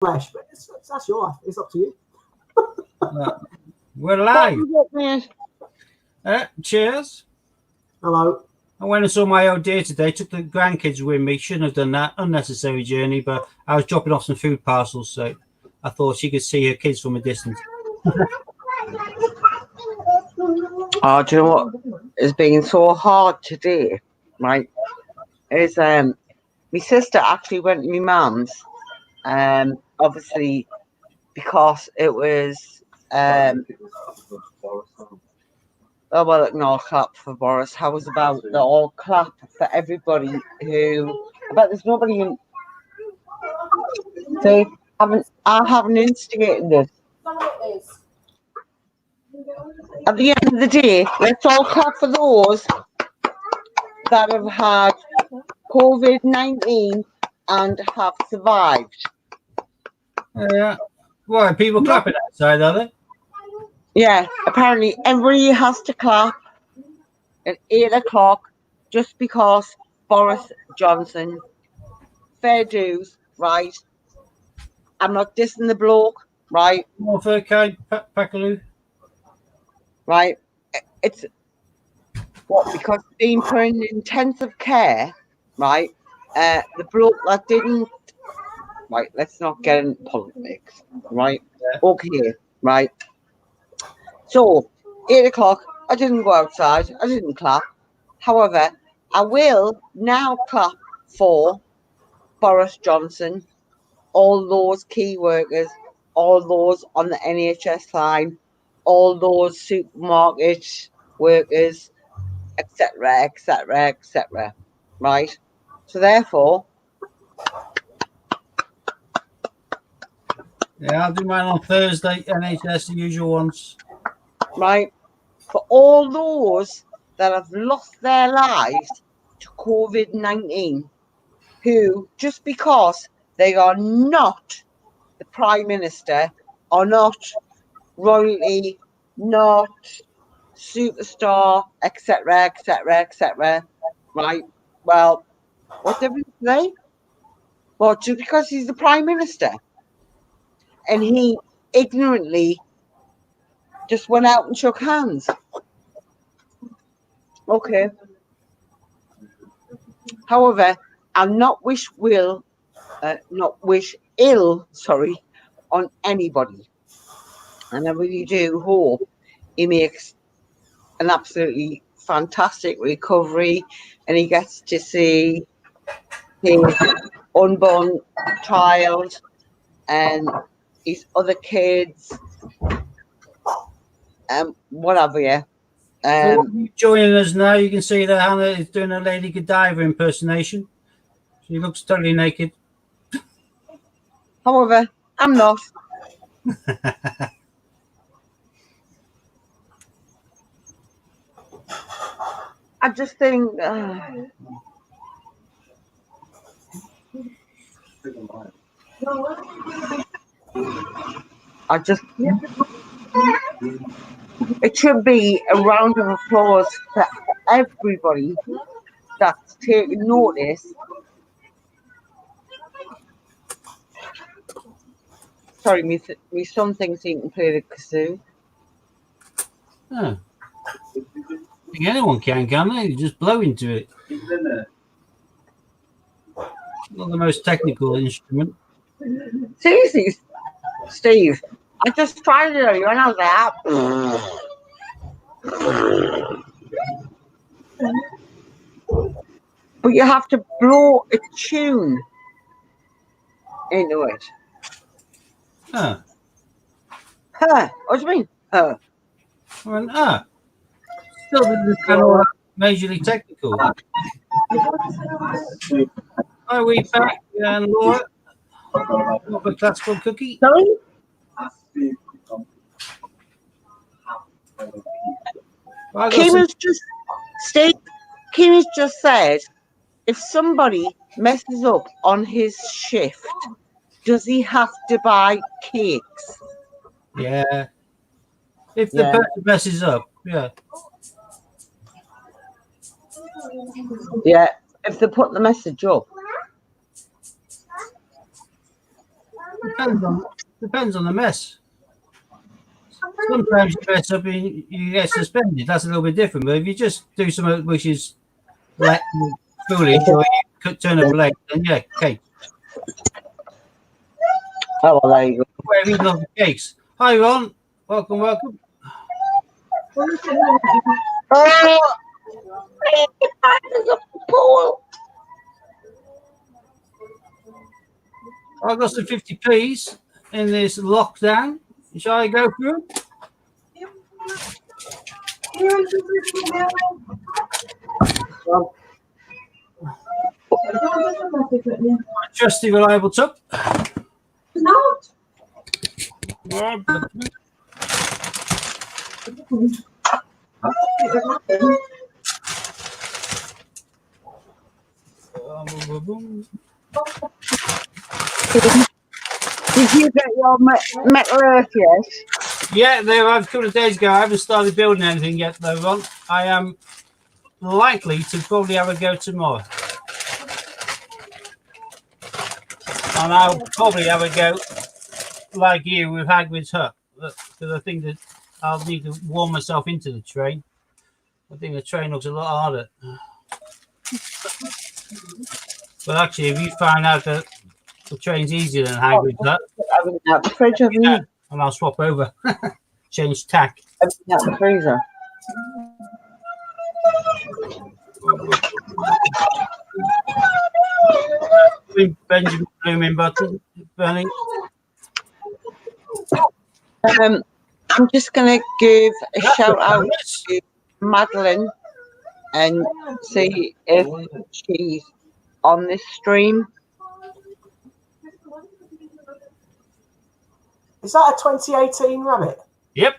flesh, but that's your life. It's up to you. We're live. Cheers. Hello. I went and saw my old dear today. Took the grandkids with me. Shouldn't have done that. Unnecessary journey, but I was dropping off some food parcels, so I thought she could see her kids from a distance. Oh, do you know what has been so hard today, right? Is my sister actually went to my mum's, obviously because it was oh well, no clap for Boris. How was about the all clap for everybody who? I bet there's nobody in. So I haven't instigated this. At the end of the day, let's all clap for those that have had COVID-19 and have survived. Yeah. Why, people clapping outside, are they? Yeah, apparently everybody has to clap at 8 o'clock just because Boris Johnson, fair dues, right? I'm not dissing the bloke, right? More for Kai Packaloo. Right? It's what, because being put in intensive care, right? The bloke that didn't, right? Let's not get into politics, right? Yeah. Okay, right? So, 8 o'clock, I didn't go outside, I didn't clap. However, I will now clap for Boris Johnson, all those key workers, all those on the NHS line, all those supermarket workers, etc., etc., etc. Right? So therefore, Yeah, I'll do mine on Thursday. NHS, the usual ones. right, for all those that have lost their lives to COVID-19, who just because they are not the Prime Minister, are not royalty, not superstar, etc., etc., etc., right? Well, what difference do they? Well, just because he's the Prime Minister and he ignorantly just went out and shook hands. Okay. However, I'll not wish ill, on anybody. And I really do hope he makes an absolutely fantastic recovery and he gets to see his unborn child and his other kids, whatever. Yeah. So joining us now, you can see that Hannah is doing a Lady Godiva impersonation. She looks totally naked. However, I'm not. I just think. It should be a round of applause for everybody that's taken notice. Sorry, me son thinks he can play the kazoo. Oh. I think anyone can they? You just blow into it. Not the most technical instrument. Seriously, Steve, I just tried it earlier and I was like, but you have to blow a tune into it. Huh. Huh? What do you mean? Huh? Still didn't sound all that majorly technical. Are we back, and Laura? Of a classical cookie? Sorry? Kima's just said, if somebody messes up on his shift, does he have to buy cakes? Yeah. If the person messes up, yeah. Yeah, if they put the message up. Depends on the mess. Sometimes you mess up and you get suspended. That's a little bit different. But if you just do something which is like foolish or you could turn up late, then yeah, cake. Oh, well, there you go. We're eating lots of cakes. Hi, Ron. Welcome. Oh, there's a pool. I've got some 50p's in this lockdown. Shall I go through? My trusty, reliable tub. Not. Did you get your metal earth yet? Yeah, they arrived a couple of days ago. I haven't started building anything yet, though, Ron. I am likely to probably have a go tomorrow. And I'll probably have a go like you with Hagrid's hut, because I think that I'll need to warm myself into the train. I think the train looks a lot harder. But actually, if you find out that the train's easier than Hagrid's hut, Out the fridge, haven't you? and I'll swap over, change tack. Everything out the freezer. Benjamin Blooming Button, Benny. I'm just going to give a shout out to Madeline and see if she's on this stream. Is that a 2018 rabbit? Yep.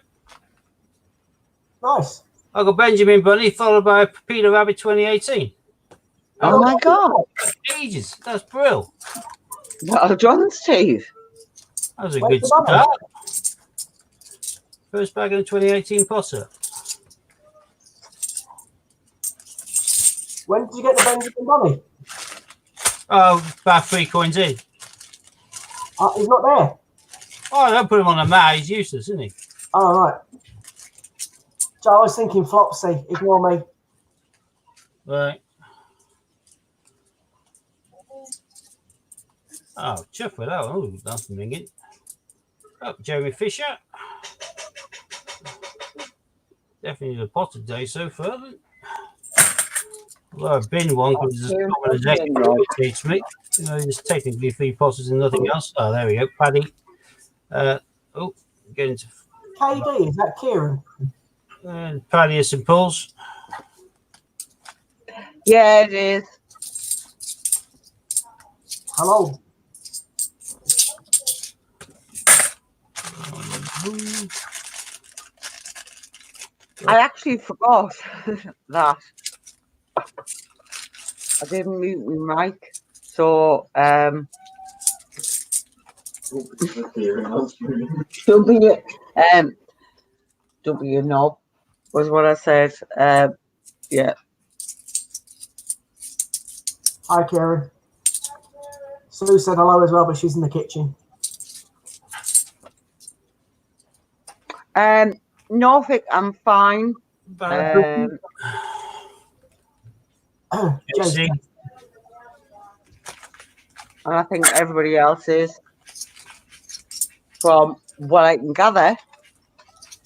Nice. I got Benjamin Bunny followed by Peter Rabbit 2018. Oh my God. Ages. That's brilliant. Well done, Steve. That was a Where's good the bunny? start. First bag of the 2018 Potter. When did you get the Benjamin Bunny? Oh, about 3 coins in. He's not there. Oh, don't put him on a mat. He's useless, isn't he? Oh, right. So I was thinking Flopsy. Ignore me. Right. Oh, chuff with that one. Oh, that's ringing. Oh, Jeremy Fisher. Definitely the Potter day so far. Although I've been one because it's as common as extra irritates me. You know, there's technically 3 Potters and nothing else. Oh, there we go. Paddy. Oh, getting to KD, is that Kieran? Paddy has St Paul's. Yeah, it is. Hello. I actually forgot that I didn't mute my mic. So, W knob was what I said. Yeah. Hi, Kieran. Sue said hello as well, but she's in the kitchen. Norfolk, I'm fine. Jason. And I think everybody else is, from what I can gather.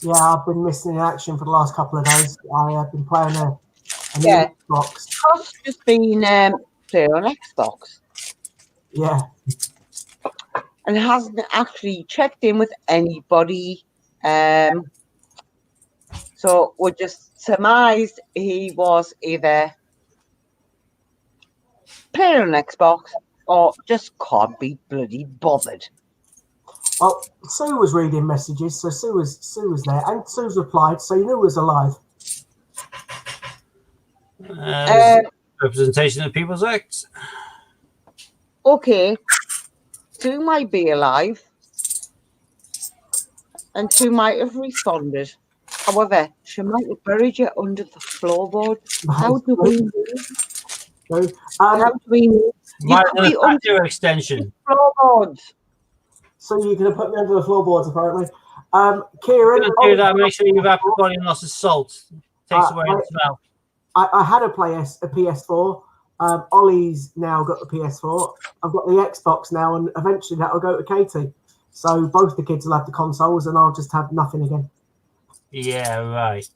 Yeah, I've been missing in action for the last couple of days. I have been playing a new Xbox. Toss just been playing on Xbox. Yeah. And hasn't actually checked in with anybody. So we just surmised he was either playing on Xbox or just can't be bloody bothered. Well, Sue was reading messages, so Sue was there, and Sue's replied, so you knew he was alive. Representation of People's Act. Okay, Sue might be alive, and Sue might have responded. However, she might have buried you under the floorboard. How do we know? So, How do we know? You Might could have be a under patio extension. the floorboards. So you're going to put me under the floorboards, apparently. You're Kieran, going to do that. Make sure you've got lots of salt. Takes away the smell. I had a PS4. Ollie's now got the PS4. I've got the Xbox now, and eventually that will go to Katie. So both the kids will have the consoles, and I'll just have nothing again. Yeah, right.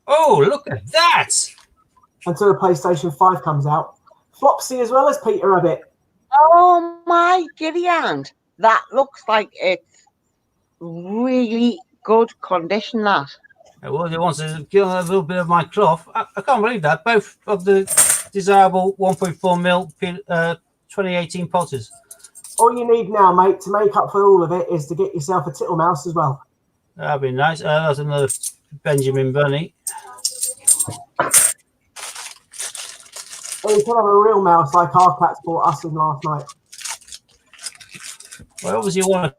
Oh, look at that! Until the PlayStation 5 comes out. Flopsy as well as Peter Rabbit. Oh my giddy hand. That looks like it's really good condition, that. Well, he wants to give a little bit of my cloth. I can't believe that. Both of the desirable 1.4 mil 2018 potters. All you need now, mate, to make up for all of it is to get yourself a Tittle Mouse as well. That'd be nice. That's another Benjamin Bunny. Or you can have a real mouse like our cats bought us in last night. Well, obviously, one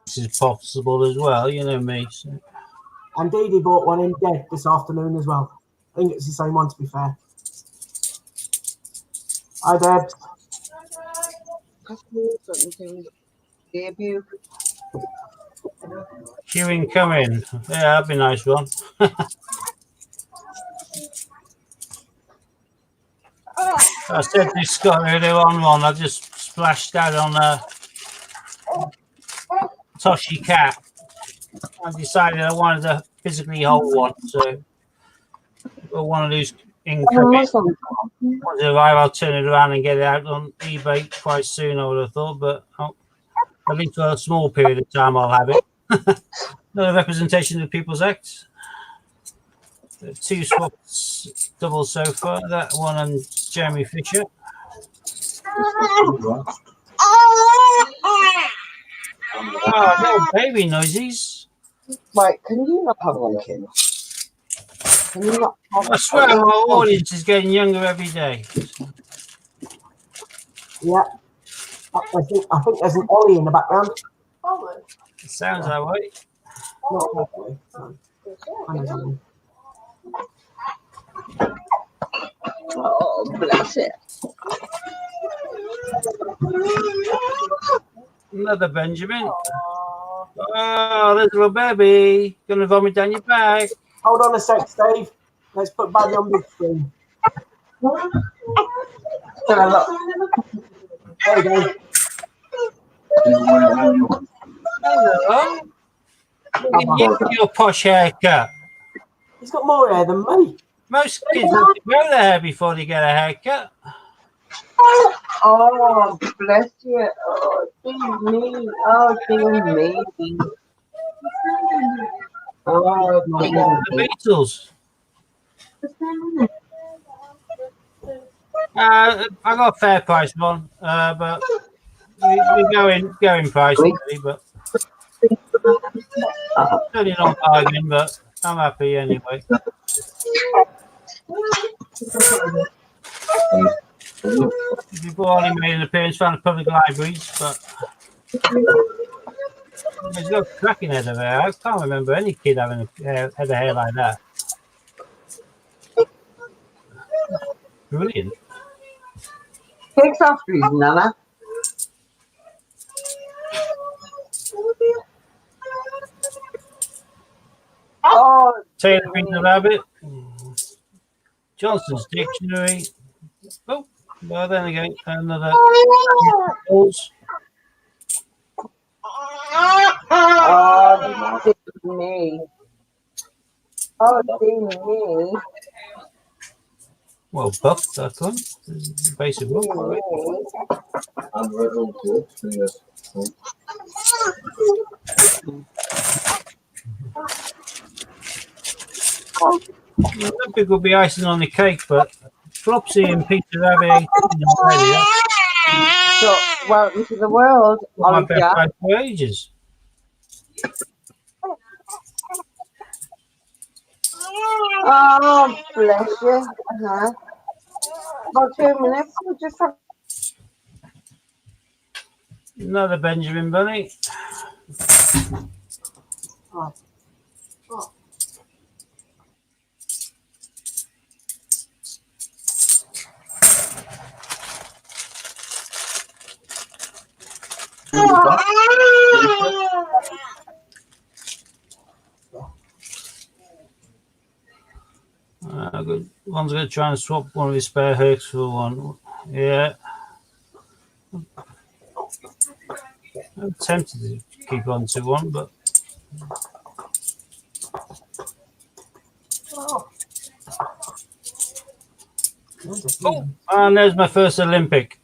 is possible as well. You know me. So. And Dee Dee bought one in dead this afternoon as well. I think it's the same one, to be fair. Hi, Debs. Debut. Queuing coming. Yeah, that'd be a nice one. I said to Scott earlier on, I just splashed that on a Toshi cat. I decided I wanted to physically hold one, so one of these incoming. Once it arrive, I'll turn it around and get it out on eBay quite soon, I would have thought, but at least for a small period of time I'll have it. Another representation of People's Act. 2 swaps double so far. That one and Jeremy Fisher. Oh, no baby noises. Right, can you not have one, kid? Can you not have I swear our audience is getting younger every day. Yeah. I think there's an Ollie in the background. It sounds that way. Not that way. No. I know something. Oh, bless it. Another Benjamin. Oh, there's a little baby. Gonna vomit down your back. Hold on a sec, Steve. Let's put baby on big screen. There you go. Hello. Look at your posh haircut. He's got more hair than me. Most kids have to grow their hair before they get a haircut. Oh, bless you. Oh, dear me. Oh, dear me. Oh, The Beatles. I got a fair price one, but we're going price really, but certainly not bargain, but I'm happy anyway. Before Ollie made an appearance from the public libraries, but there's no cracking head of hair. I can't remember any kid having a head of hair like that. Brilliant. Takes off trees, Nana. Oh, Taylor the Rabbit. Johnson's Dictionary. Oh, well, then again, another. oh, dear me. Oh, dear me. Well, buff that one. Basic book. That big will be icing on the cake, but Flopsy and Peter Rabbit. So, welcome to the world, My best Olivia. price for ages. Oh, bless you. Uh-huh. About 2 minutes. We just have Another Benjamin Bunny. Oh. Oh. Good. One's going to try and swap one of his spare hooks for one. Yeah. I'm tempted to keep on to one, but. Oh, and there's my first Olympic.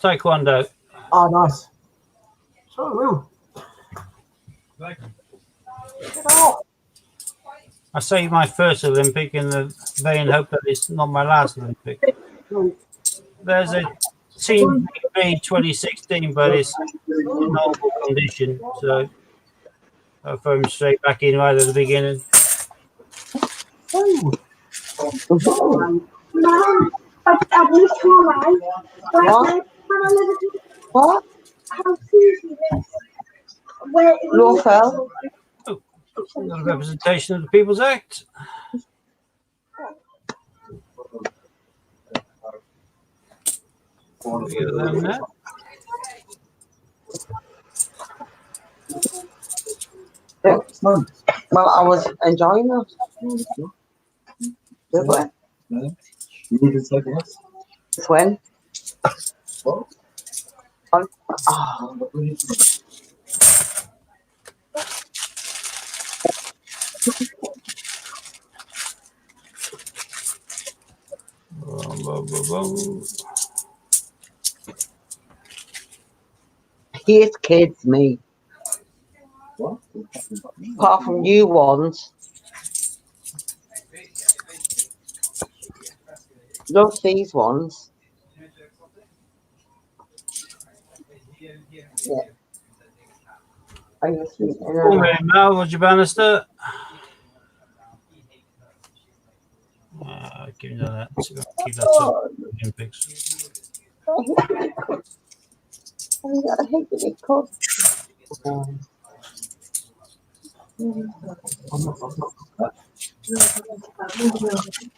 Taekwondo. Oh, nice. So, I say my first Olympic in the vain hope that it's not my last Olympic. There's a Team GB 2016, but it's normal condition, so I'll throw him straight back in right at the beginning. What? Waffle? Oh, another representation of the People's Act. Yeah. Well, I was enjoying that. Did we? You need to take us. When? What? Oh. Hate kids, me. What? Apart from new ones. Love these ones. Yeah. I used to Now, Roger Bannister. Give me that. Keep that up. Olympics. I hate that it costs.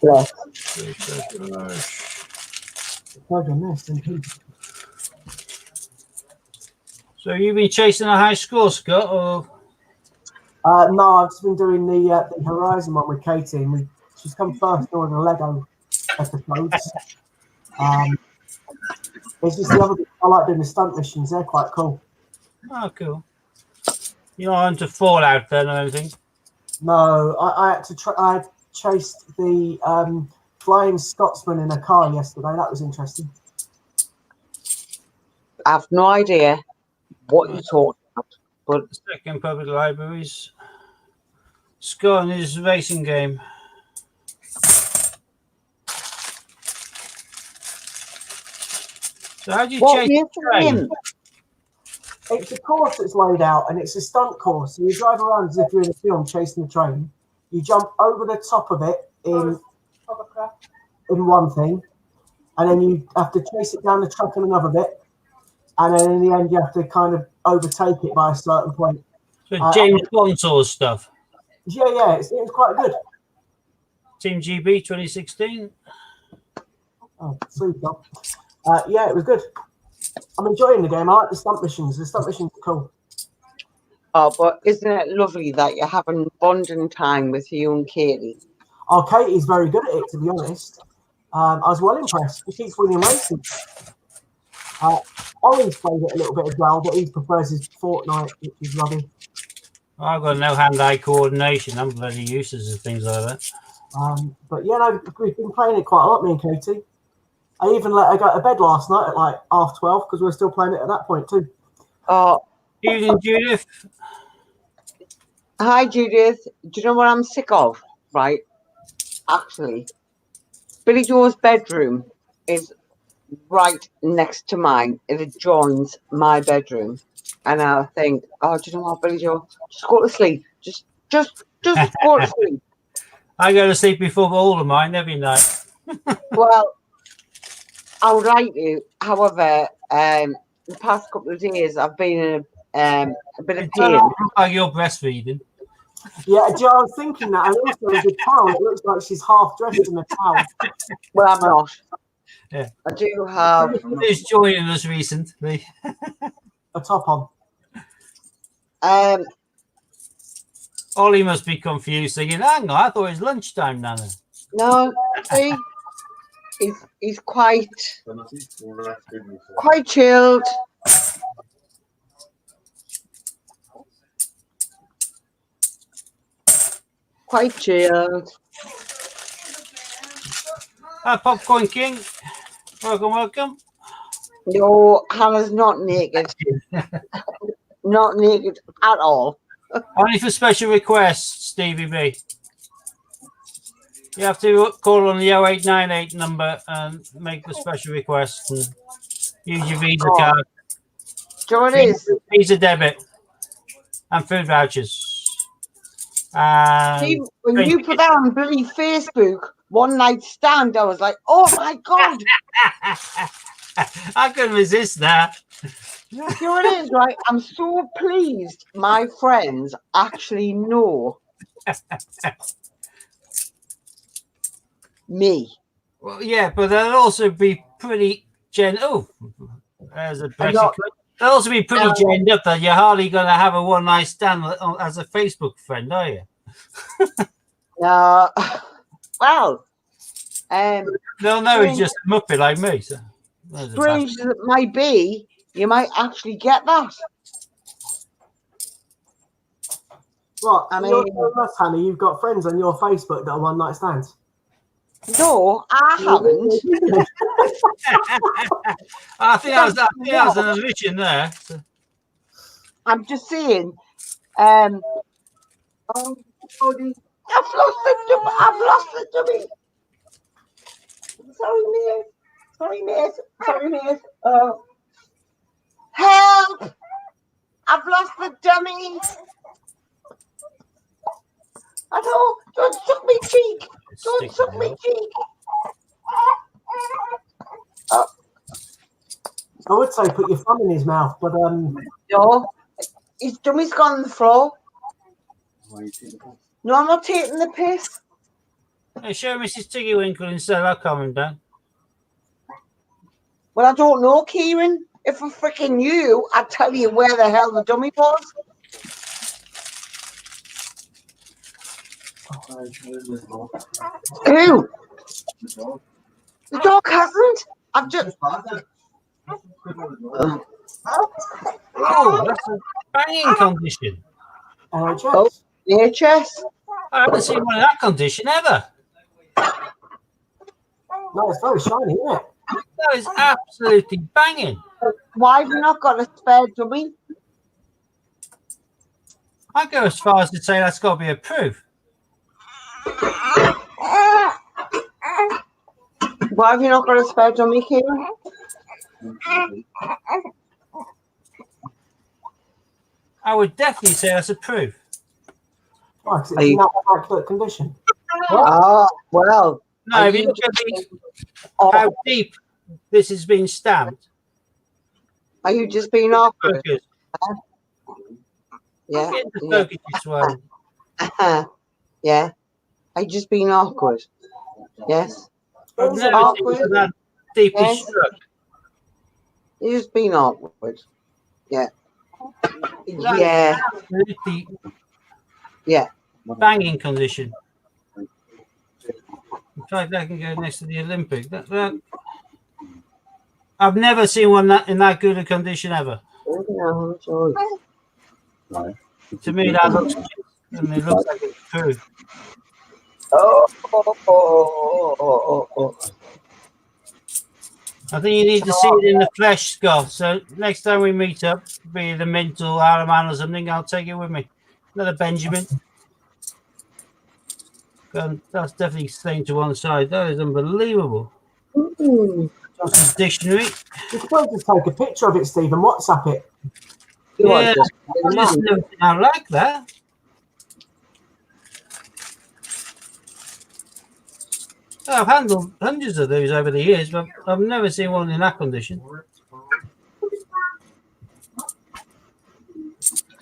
Bless. So you've been chasing a high score, Scott, or? no, I've just been doing the Horizon one with Katie, and she's come first on the Lego episodes. It's just the other bit, I like doing the stunt missions. They're quite cool. Oh, cool. You're not into Fallout then or anything? No, I had to I chased the Flying Scotsman in a car yesterday. That was interesting. I have no idea what you're talking about. But Second public libraries. Scott and his racing game. So how do you chase the train? It's a course that's laid out, and it's a stunt course. So you drive around as if you're in a film chasing the train. You jump over the top of it in one thing, and then you have to chase it down the track in another bit, and then in the end you have to kind of overtake it by a certain point. So James Bond sort of stuff. Yeah, it was quite good. Team GB 2016. Oh, sweet job. Yeah, it was good. I'm enjoying the game. I like the stunt missions. The stunt missions are cool. Oh, but isn't it lovely that you're having bonding time with you and Katie? Oh, Katie's very good at it, to be honest. I was well impressed. He keeps winning races. Ollie's played it a little bit as well, but he prefers his Fortnite, which is lovely. I've got no hand-eye coordination. I'm bloody useless at things like that. But yeah, no, we've been playing it quite a lot, me and Katie. I even let her go to bed last night at like 12:30 because we were still playing it at that point too. Evening, Judith. Hi, Judith. Do you know what I'm sick of? Right? Actually, Billy Joe's bedroom is right next to mine. It adjoins my bedroom. And I think, oh, do you know what, Billy Joe? Just go to sleep. Just go to sleep. I go to sleep before all of mine every night. Well, I would like to. However, the past couple of days I've been in a bit of pain. Like you're breastfeeding. Yeah, Joe, I was thinking that. And also, the towel, it looks like she's half dressed in the towel. Well, I'm not. Yeah. I do have. Who's joining us recently? A top on. Ollie must be confused, thinking, hang on, I thought it was lunchtime, Nana. No, see, he's quite chilled. Quite chilled. Hi, Popcorn King. Welcome. No, Hannah's not naked. Not naked at all. Only for special requests, Stevie B. You have to call on the 0898 number and make the special request and use your Visa card. Do you know what it is? Visa debit and food vouchers. See, when you put that on bloody Facebook, one night stand, I was like, oh my God. I couldn't resist that. You know what it is, right? I'm so pleased my friends actually know me. Well, yeah, but they'll also be pretty gentle. Oh, there's a Brexit. They'll also be pretty genned up that you're hardly going to have a one night stand as a Facebook friend, are you? Well, they'll know he's just a muppet like me. So strange as it might be, you might actually get that. What? I mean, you're telling us, Hannah, you've got friends on your Facebook that are one night stands. No, I haven't. I think I was an admission there. So. I'm just saying. Oh, I've lost the dummy. Sorry, mate. Help! I've lost the dummy. I know. Don't suck me cheek. Don't suck me cheek. I would say put your thumb in his mouth, but no, his dummy's gone on the floor. No, I'm not taking the piss. Hey, show Mrs. Tiggywinkle instead. I'll calm him down. Well, I don't know, Kieran. If I freaking knew, I'd tell you where the hell the dummy was. Who? The dog hasn't. I've just. Oh, that's a banging condition. NHS. NHS. I haven't seen one in that condition ever. No, it's very shiny, isn't it? That is absolutely banging. Why have you not got a spare dummy? I go as far as to say that's got to be approved. Why have you not got a spare dummy, Kieran? I would definitely say that's approved. Why? Because it's in that immaculate condition. Ah, well. No, if you look at how deep this has been stamped. Are you just being awkward? Yeah. Yeah. Are you just being awkward? Yes. I've never seen that deeply struck. You're just being awkward. Yeah. Yeah. Absolutely. Yeah. Banging condition. In fact, that can go next to the Olympic. I've never seen one in that good a condition ever. To me, that looks, and it looks like it's true. I think you need to see it in the flesh, Scott. So next time we meet up, be it the Mint or Araman or something, I'll take it with me. Another Benjamin. That's definitely staying to one side. That is unbelievable. Johnson's dictionary. You're supposed to take a picture of it, Steve, and WhatsApp it. Yeah, I just never seen out like that. I've handled hundreds of these over the years, but I've never seen one in that condition.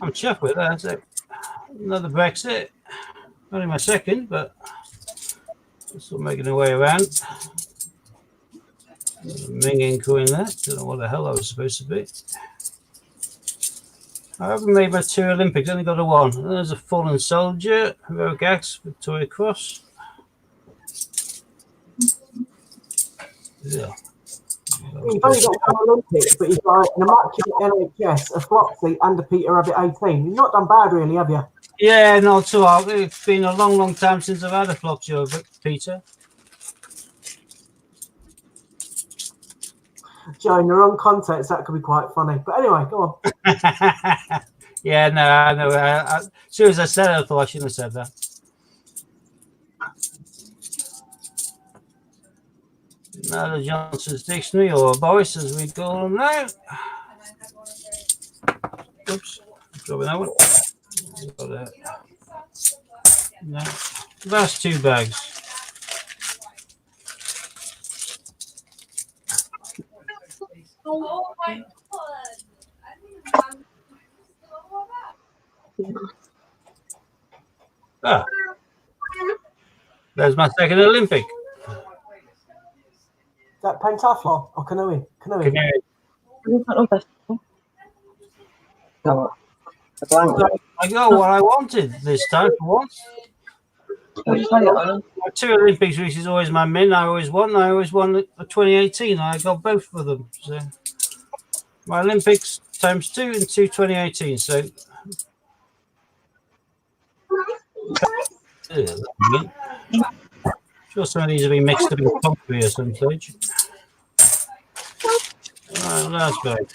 I'm chuffed with that. So another Brexit. Only my second, but still making their way around. ringing coin there. Don't know what the hell that was supposed to be. I haven't made my 2 Olympics, only got a 1. There's a fallen soldier, heroic acts, Victoria Cross. Yeah. You've only got 1 Olympic, but you've got an immaculate NHS, a Flopsy, and a Peter Rabbit 18. You've not done bad, really, have you? Yeah, not too hard. It's been a long, long time since I've had a Flopsy over, Peter. Joe, in the wrong context, that could be quite funny. But anyway, go on. Yeah, no, I know. As soon as I said it, I thought I shouldn't have said that. Now the Johnson's Dictionary, or Boris as we call him now. Oops, dropping that one. Got that. No, last 2 bags. Ah, there's my 2nd Olympic. Is that pentathlon or canoeing? Canoeing. I got what I wanted this time for once. My 2 Olympics, which is always my min, I always won the 2018. I got both of them. So my Olympics times 2 and 2 2018. So sure some of these have been mixed up in concrete at some stage. Right, last bag.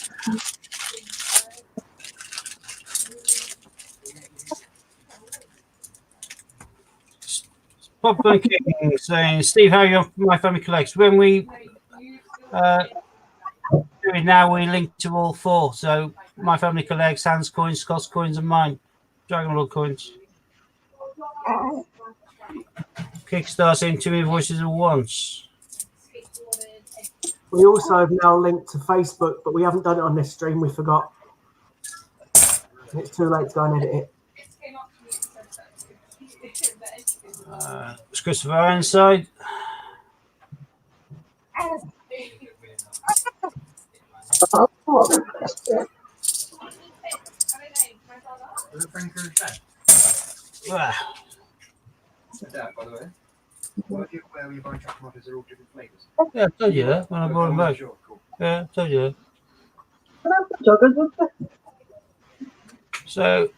Popcorn King saying, Steve, how are you on My Family Collects? When we do it now, we link to all 4. So My Family Collects, Hans coins, Scott's coins, and mine. Dragon Lord coins. Kickstarter saying 2 invoices at once. We also have now linked to Facebook, but we haven't done it on this stream. We forgot. It's too late to go and edit it. It's Christopher Ironside. By the way, were you aware you buying chocolate muffins are all different flavours? Yeah, I told you that when I brought them back. Sure, cool. Yeah, I told you that. So,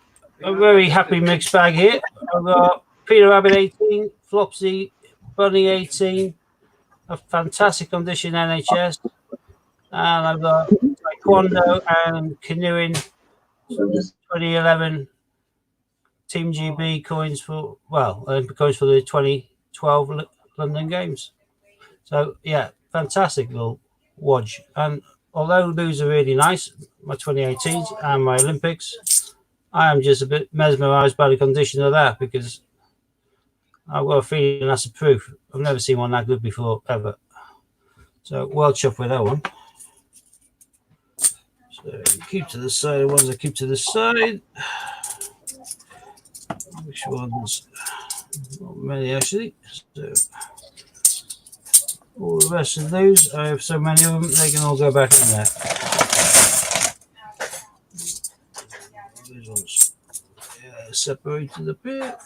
a very happy mixed bag here. I've got Peter Rabbit 18, Flopsy Bunny 18, a fantastic condition NHS, and I've got Taekwondo and Canoeing 2011 Team GB coins for, well, Olympic coins for the 2012 London Games. So, yeah, fantastic little watch. And although those are really nice, my 2018s and my Olympics, I am just a bit mesmerised by the condition of that because I've got a feeling that's a proof. I've never seen one that good before, ever. So, well chuffed with that one. So, keep to the side, the ones I keep to the side. Which ones? Not many, actually. So, all the rest of those, I have so many of them, they can all go back in there. These ones separated a bit.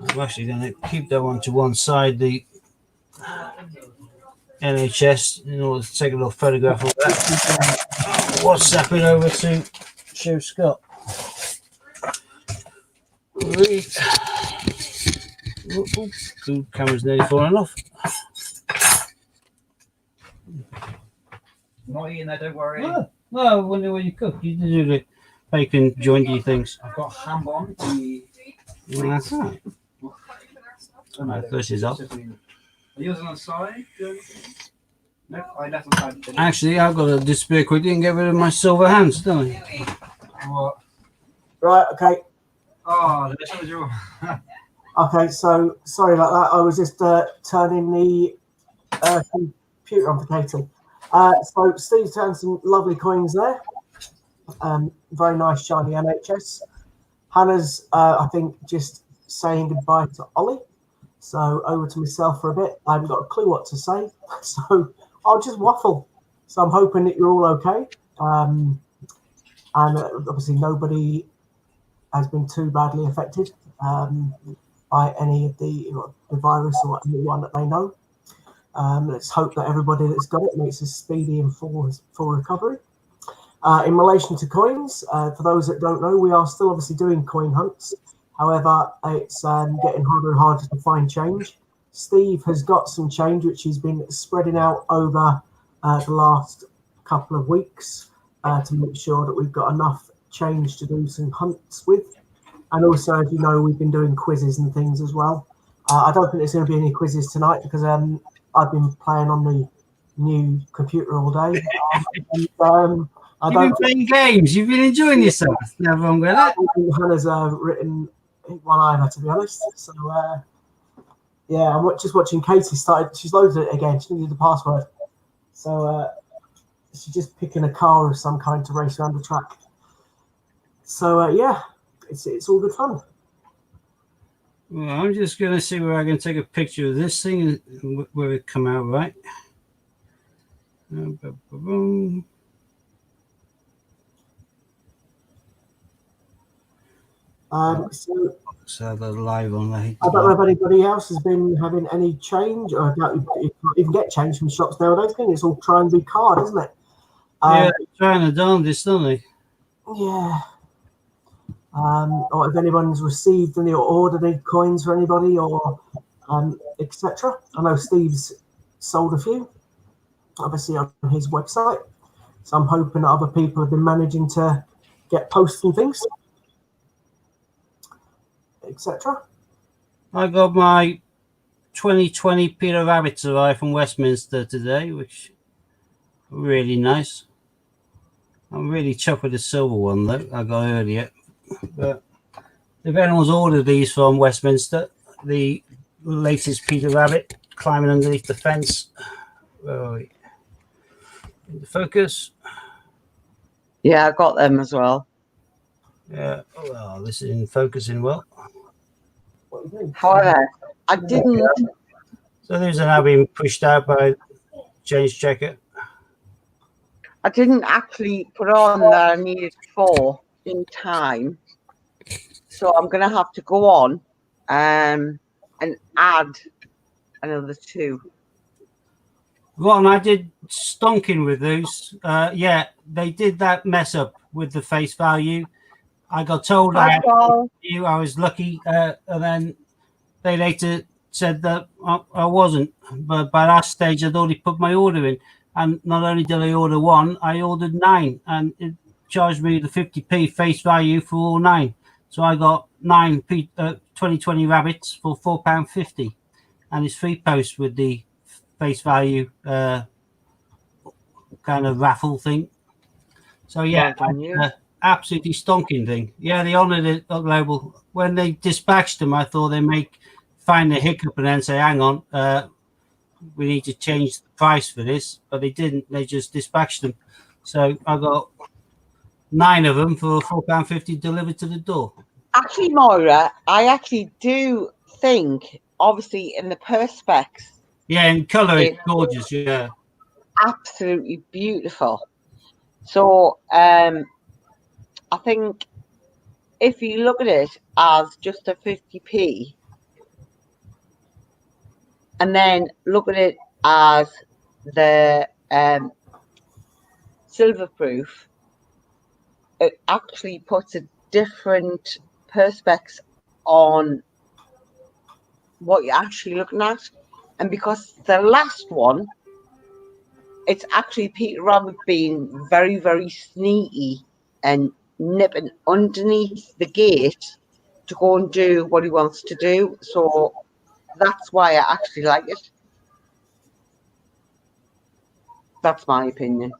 I'm actually going to keep that one to one side, the NHS, in order to take a little photograph of that. WhatsApp it over to show Scott. The camera's nearly falling off. Not eating that, don't worry. No, when you cook, you do the bacon jointy things. I've got ham on. That's right. This is up. Are yours on the side? No, I left on the side. Actually, I've got to disappear quickly and get rid of my silver hands, don't I? What? Right, okay. Oh, this was your. Okay, so sorry about that. I was just turning the computer on for Katie. So Steve turned some lovely coins there. Very nice shiny NHS. Hannah's, I think, just saying goodbye to Ollie. So over to myself for a bit. I haven't got a clue what to say, so I'll just waffle. So I'm hoping that you're all okay, and obviously nobody has been too badly affected by any of the virus or anyone that they know. Let's hope that everybody that's got it makes a speedy and full recovery. In relation to coins, for those that don't know, we are still obviously doing coin hunts. However, it's getting harder and harder to find change. Steve has got some change, which he's been spreading out over the last couple of weeks to make sure that we've got enough change to do some hunts with. And also, as you know, we've been doing quizzes and things as well. I don't think there's going to be any quizzes tonight because I've been playing on the new computer all day. You've been playing games. You've been enjoying yourself. Never wrong with it. Hannah's written one either, to be honest. So yeah, I'm just watching Katie started. She's loaded it again. She needed the password, so she's just picking a car of some kind to race around the track. So yeah, it's all good fun. Well, I'm just going to see where I can take a picture of this thing and where it come out right. So they're live on there. I don't know if anybody else has been having any change, or you can't even get change from shops nowadays. It's all try and be card, isn't it? Yeah, trying to darn this, don't they? Yeah. Or if anyone's received any or ordered any coins for anybody, or etc. I know Steve's sold a few, obviously on his website. So I'm hoping that other people have been managing to get posts and things, etc. I got my 2020 Peter Rabbit arrived from Westminster today, which really nice. I'm really chuffed with the silver one though. I got earlier, but if anyone's ordered these from Westminster, the latest Peter Rabbit climbing underneath the fence. Where are we? In the focus. Yeah, I got them as well. Yeah. Well, this is in focusing well. However, I didn't. So these are now being pushed out by change checker. I didn't actually put on that I needed 4 in time, so I'm gonna have to go on and add another 2. Ron, I did stonking with those. Yeah, they did that mess up with the face value. I got told I was lucky, and then they later said that I wasn't. But by that stage, I'd already put my order in. And not only did I order 1, I ordered 9. And it charged me the 50p face value for all 9. So I got 9 2020 rabbits for £4.50. And it's 3 posts with the face value kind of raffle thing. So yeah, absolutely stonking thing. Yeah, they honoured it at Global. When they dispatched them, I thought they may find a hiccup and then say, hang on, we need to change the price for this, but they didn't. They just dispatched them. So I got 9 of them for £4.50 delivered to the door. Actually, Moira, I actually do think, obviously, in the perspex. Yeah, in colour, it's gorgeous. Yeah, absolutely beautiful. So I think if you look at it as just a 50p, and then look at it as the silver proof, it actually puts a different perspex on what you're actually looking at. And because the last one, it's actually Peter Rabbit being very, very sneaky and nipping underneath the gate to go and do what he wants to do. So that's why I actually like it. That's my opinion.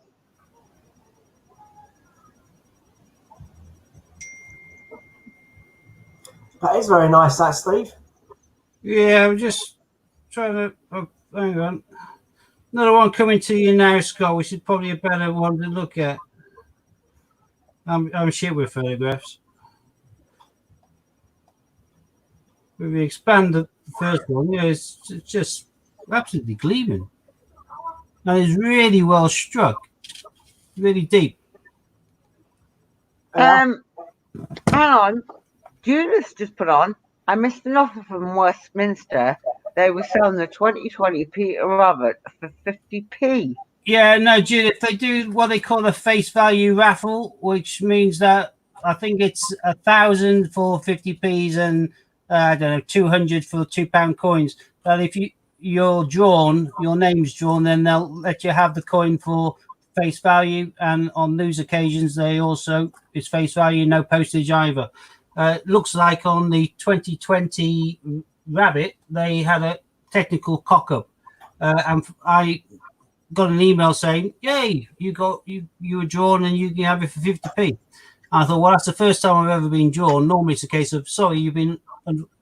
That is very nice, that, Steve. Yeah, I'm just trying to. Oh, hang on. Another one coming to you now, Scott, which is probably a better one to look at. I'm shit with photographs. If we expand the first one. Yeah, it's just absolutely gleaming. And it's really well struck. Really deep. Hang on. Julius just put on. I missed an offer from Westminster. They were selling the 2020 Peter Rabbit for 50p. Yeah, no, Judith, they do what they call a face value raffle, which means that I think it's 1,000 for 50p's and I don't know, 200 for £2 coins. But if you're drawn, your name's drawn, then they'll let you have the coin for face value. And on those occasions, they also it's face value, no postage either. Looks like on the 2020 Rabbit, they had a technical cock up, and I got an email saying, "Yay, you were drawn and you can have it for 50p." I thought, well, that's the first time I've ever been drawn. Normally, it's a case of, sorry, you've been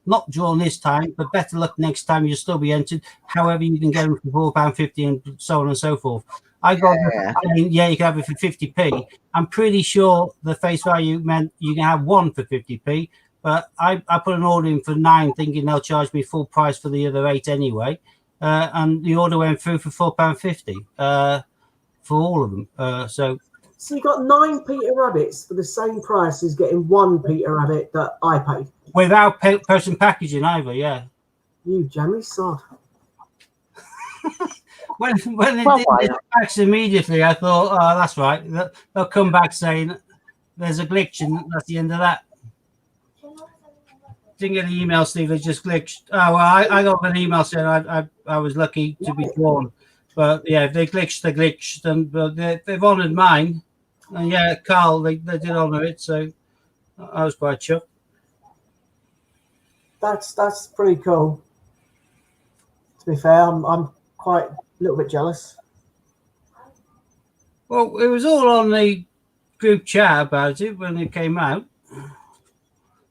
not drawn this time, but better luck next time. You'll still be entered. However, you can get them for £4.50 and so on and so forth. I got, yeah, you can have it for 50p. I'm pretty sure the face value meant you can have one for 50p, but I put an order in for 9, thinking they'll charge me full price for the other 8 anyway. And the order went through for £4.50 for all of them. So you got 9 Peter Rabbits for the same price as getting 1 Peter Rabbit that I paid. Without post and packaging either, yeah. You jammy sod. when they did the packs immediately, I thought, oh, that's right. They'll come back saying there's a glitch, and that's the end of that. Didn't get an email, Steve. They just glitched. Oh, well, I got an email saying I was lucky to be drawn. But yeah, if they glitched, they glitched. And but they've honoured mine. And yeah, Carl, they did honour it. So I was quite chuffed. That's pretty cool. To be fair, I'm quite a little bit jealous. Well, it was all on the group chat about it when it came out.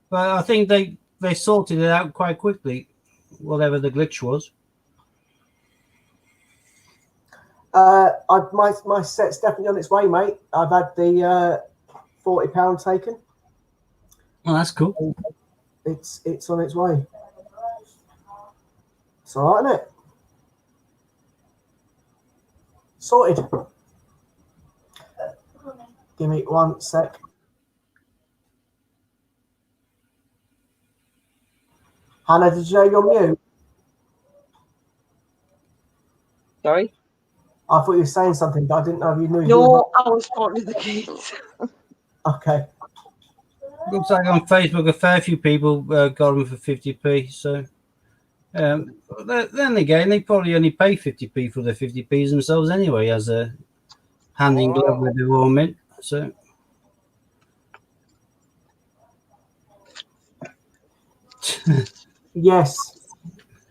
But I think they sorted it out quite quickly, whatever the glitch was. My set's definitely on its way, mate. I've had the £40 taken. Oh, that's cool. It's on its way. It's all right, isn't it? Sorted. Give me 1 sec. Hannah, did you know you're on mute? Sorry? I thought you were saying something, but I didn't know if you knew. No, I was talking to the kids. Okay. Looks like on Facebook a fair few people got them for 50p. So then again, they probably only pay 50p for their 50p's themselves anyway, as a hand in glove with the raw mint. So Yes,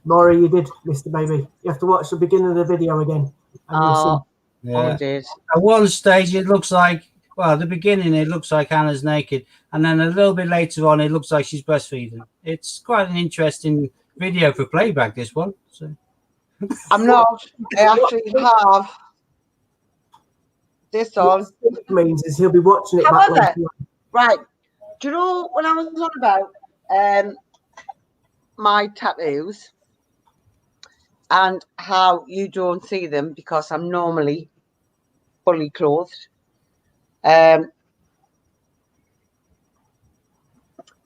Laurie, you did, Mr. Baby. You have to watch the beginning of the video again. And you'll see. yeah. I did. At one stage, it looks like, well, at the beginning, it looks like Hannah's naked. And then a little bit later on, it looks like she's breastfeeding. It's quite an interesting video for playback, this one. So I'm not. I actually have this on. What it means is he'll be watching it back However, later. right. Do you know when I was on about my tattoos and how you don't see them because I'm normally fully clothed?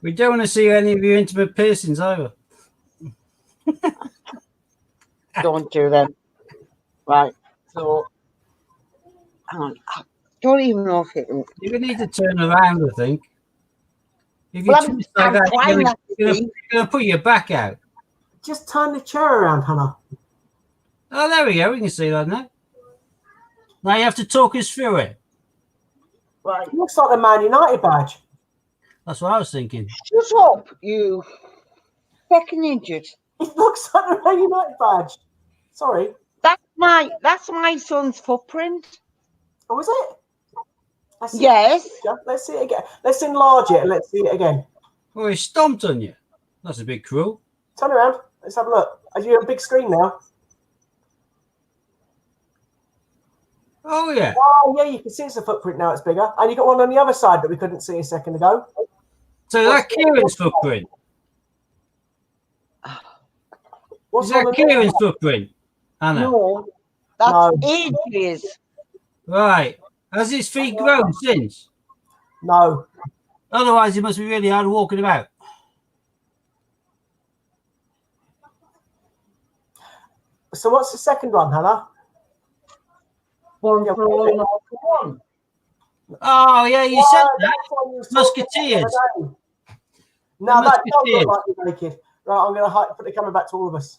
we don't want to see any of your intimate piercings either. Don't do them. Right. So, hang on. I don't even know if it. You need to turn around, I think. If you Well, twist I'm like that, trying you're to going to put your back out. Just turn the chair around, Hannah. Oh, there we go. We can see that now. Now you have to talk us through it. Right. It looks like the Man United badge. That's what I was thinking. Shut up, you fucking idiot. It looks like the Man United badge. Sorry. That's my son's footprint. Oh, is it? Let's see Yes. Let's see it again. Let's enlarge it and let's see it again. Oh, he stomped on you. That's a bit cruel. Turn around. Let's have a look. Are you on a big screen now? Oh, yeah. Oh, yeah, you can see it's a footprint now. It's bigger. And you got one on the other side that we couldn't see a second ago. So that's Kieran's footprint. What's Is that on the Kieran's footprint, Anna? No, that's No. Adrian's. Right. Has his feet grown since? No. Otherwise, he must be really hard walking about. So what's the second one, Hannah? One Yeah, for all, not for one. Oh, yeah, you said that. That's what you was talking Musketeers. about the other day. No, The that does Musketeers. look like you're naked. Right, I'm going to put the camera back to all of us.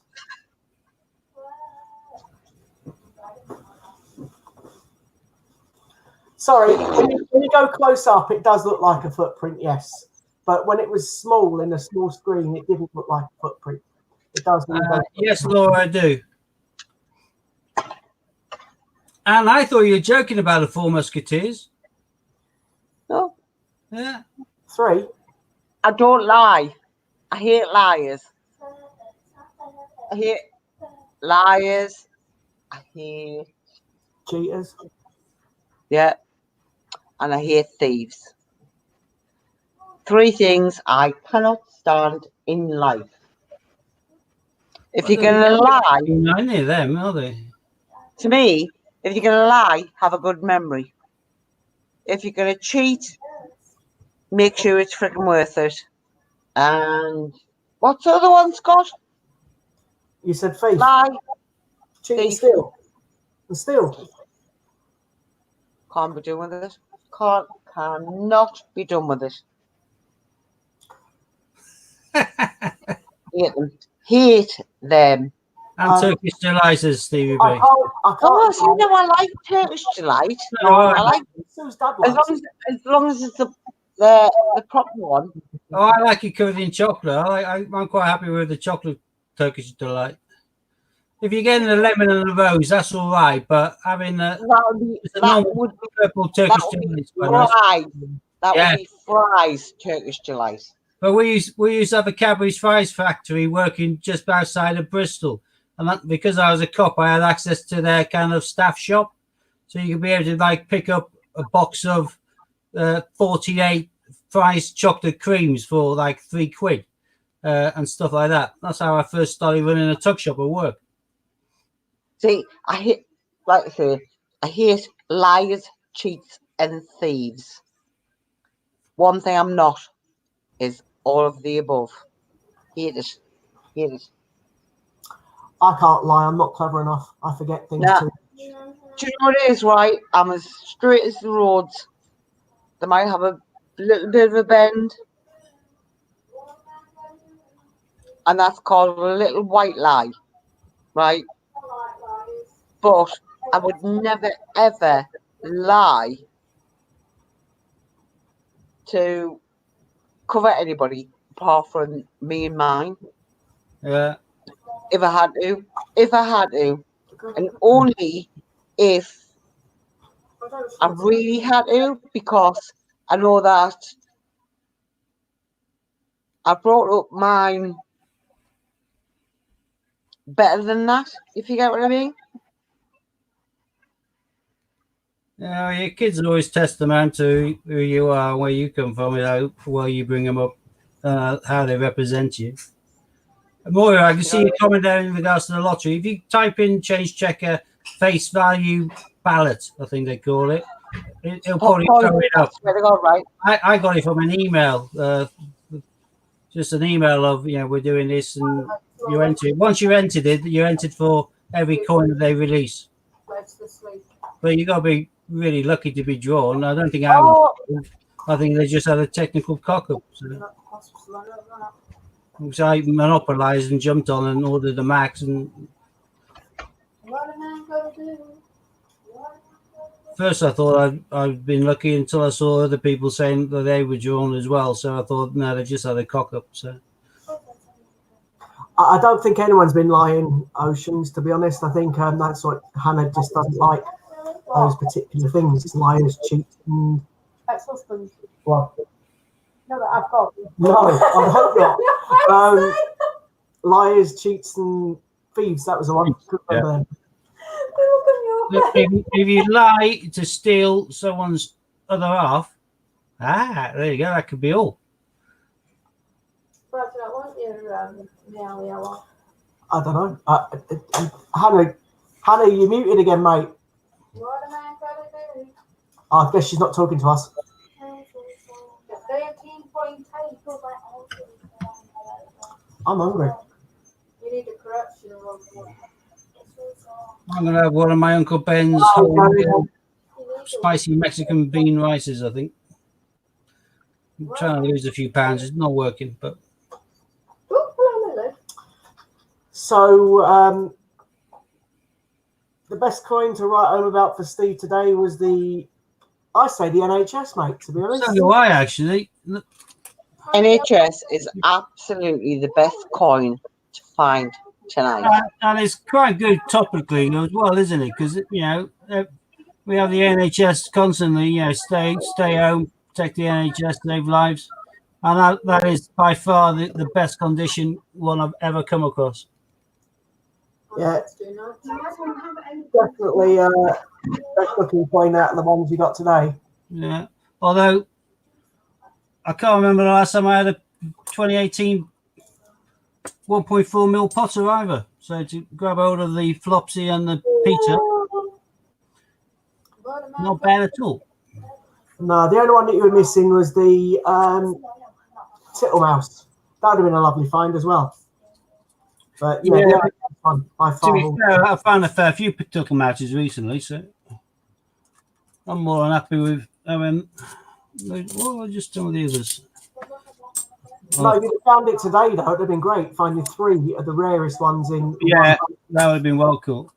Sorry, when you go close up, it does look like a footprint, yes. But when it was small in a small screen, it didn't look like a footprint. It does. When you go Yes, Laura, I do. And I thought you were joking about the Four Musketeers. No, Yeah. 3. I don't lie. I hate liars. I hate liars. I hate, Cheaters. yeah, and I hate thieves. 3 things I cannot stand in life. If you're going to lie, Any of them, are they? to me, if you're going to lie, have a good memory. If you're going to cheat, make sure it's freaking worth it. And what's the other one, Scott? You said thief. Lie. Cheat and thief. steal. And steal. Can't be done with it. Cannot be done with it. Hate them. Hate them. And Turkish delighters, Stevie B. I can't. Oh, so no, I like Turkish delight. No, I like Sue's dad as likes long as it's the proper one. Oh, I like it covered in chocolate. I'm quite happy with the chocolate Turkish delight. If you're getting the lemon and the rose, that's all right. But having the That would be purple Turkish delight is quite nice. fried. That Yeah. would be fries Turkish delight. But we used to have a Cadbury's fries factory working just outside of Bristol, and that, because I was a cop, I had access to their kind of staff shop, so you could be able to like pick up a box of 48 fries chocolate creams for like £3 and stuff like that. That's how I first started running a tuck shop at work. See, I hate, like I say, I hate liars, cheats, and thieves. One thing I'm not is all of the above. Hate it. Hate it. I can't lie. I'm not clever enough. I forget things Nah. too. Do you know what it is, right? I'm as straight as the roads. They might have a little bit of a bend. And that's called a little white lie, right? But I would never, ever lie to cover anybody apart from me and mine. Yeah. If I had to. And only if I really had to, because I know that I brought up mine better than that, if you get what I mean. Yeah, your kids always test them out to who you are, where you come from, how well you bring them up, how they represent you. Moira, I can see you comment there in regards to the lottery. If you type in change checker face value ballot, I think they call it, it'll probably throw it up. Right. I got it from an email, just an email of, we're doing this, and you enter it. Once you entered it, you're entered for every coin that they release. But you got to be really lucky to be drawn. I don't think I think they just had a technical cock-up. So I monopolised and jumped on and ordered the max. And first, I thought I'd been lucky until I saw other people saying that they were drawn as well. So I thought, no, they've just had a cock-up. So I don't think anyone's been lying, Oceans, to be honest. I think that's what Hannah just doesn't like, those particular things. Liars, cheats, and... Ex-husband. What? No, that I've got. No, I hope not. Liars, cheats, and thieves. That was the one. Yeah. If you lie to steal someone's other half, there you go. That could be all. I don't know. Hannah, you muted again, mate. What am I going to do? I guess she's not talking to us. 13.8. I'm hungry. You need a correction. I'm going to have one of my Uncle Ben's whole spicy Mexican bean rices, I think. I'm trying to lose a few pounds. It's not working, but... So, the best coin to write home about for Steve today was the NHS, mate, to be honest. So do I, actually. NHS is absolutely the best coin to find tonight. And it's quite good topically as well, isn't it? Because, we have the NHS constantly, stay home, protect the NHS, save lives. And that is by far the best condition one I've ever come across. Yeah, definitely best looking coin out of the ones you got today. Yeah, although I can't remember the last time I had a 2018 1.4 mil Potter either. So to grab hold of the Flopsy and the Peter, not bad at all. No, the only one that you were missing was the Tittlemouse. That would have been a lovely find as well. But yeah, by far. To be fair, I found a fair few Tickle matches recently, so I'm more than happy with. Just some of the others. No, you found it today though. It would have been great finding 3 of the rarest ones in. Yeah, that would have been well cool.